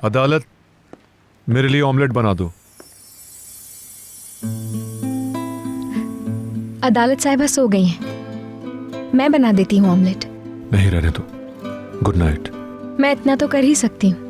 अदालत, मेरे लिए ऑमलेट बना दो। अदालत साहिबा सो गई हैं। मैं बना देती हूँ ऑमलेट। नहीं, रहने दो। Good night. मैं इतना तो कर ही सकती हूँ।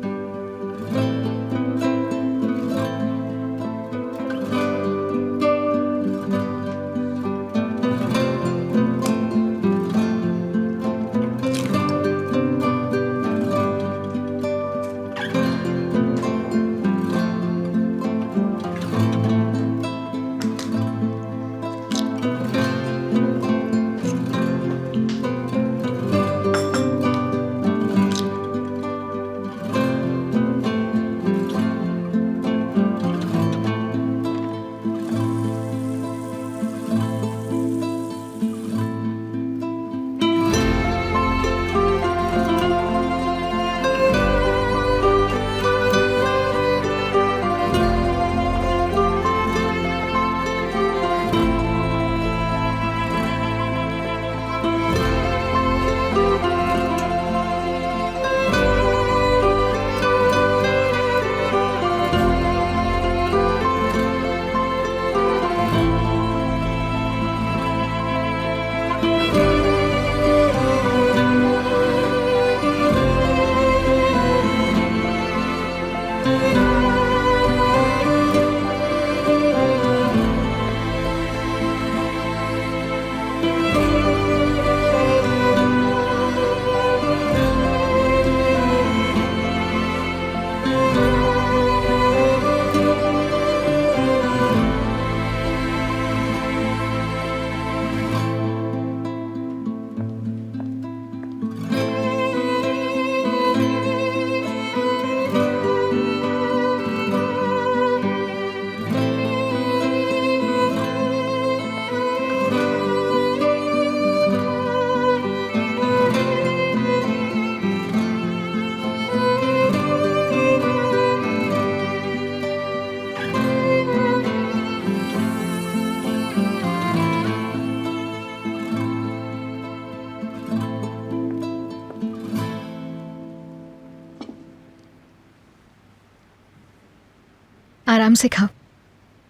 आराम से खाओ,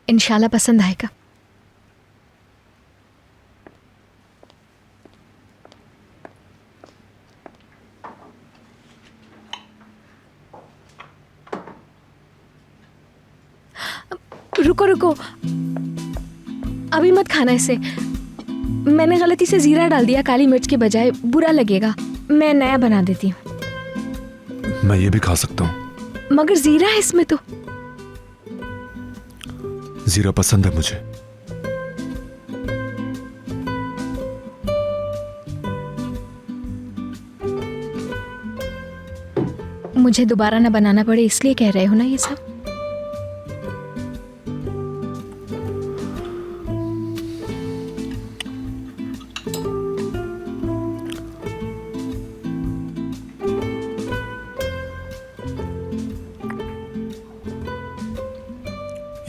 इंशाल्लाह पसंद आएगा। रुको रुको, अभी मत खाना इसे। मैंने गलती से जीरा डाल दिया काली मिर्च के बजाय, बुरा लगेगा। मैं नया बना देती हूँ। मैं ये भी खा सकता हूँ। मगर जीरा है इसमें तो। जीरा पसंद है मुझे। मुझे दोबारा ना बनाना पड़े इसलिए कह रहे हो ना ये सब।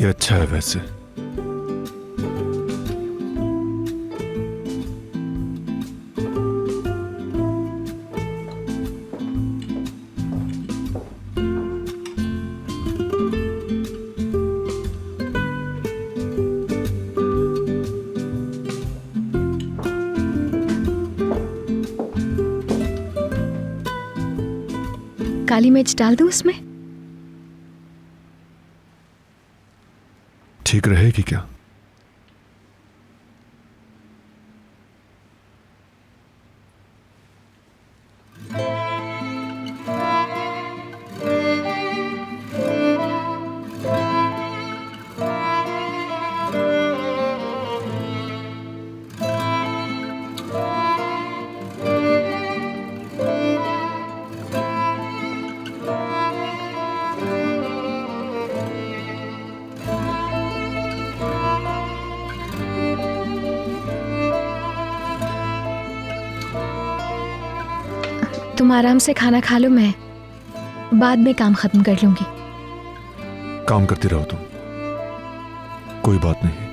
ये अच्छा है वैसे। काली मिर्च डाल दूं उसमें? ठीक रहेगी क्या? तुम आराम से खाना खा लो, मैं बाद में काम खत्म कर लूंगी। काम करती रहो तुम, कोई बात नहीं।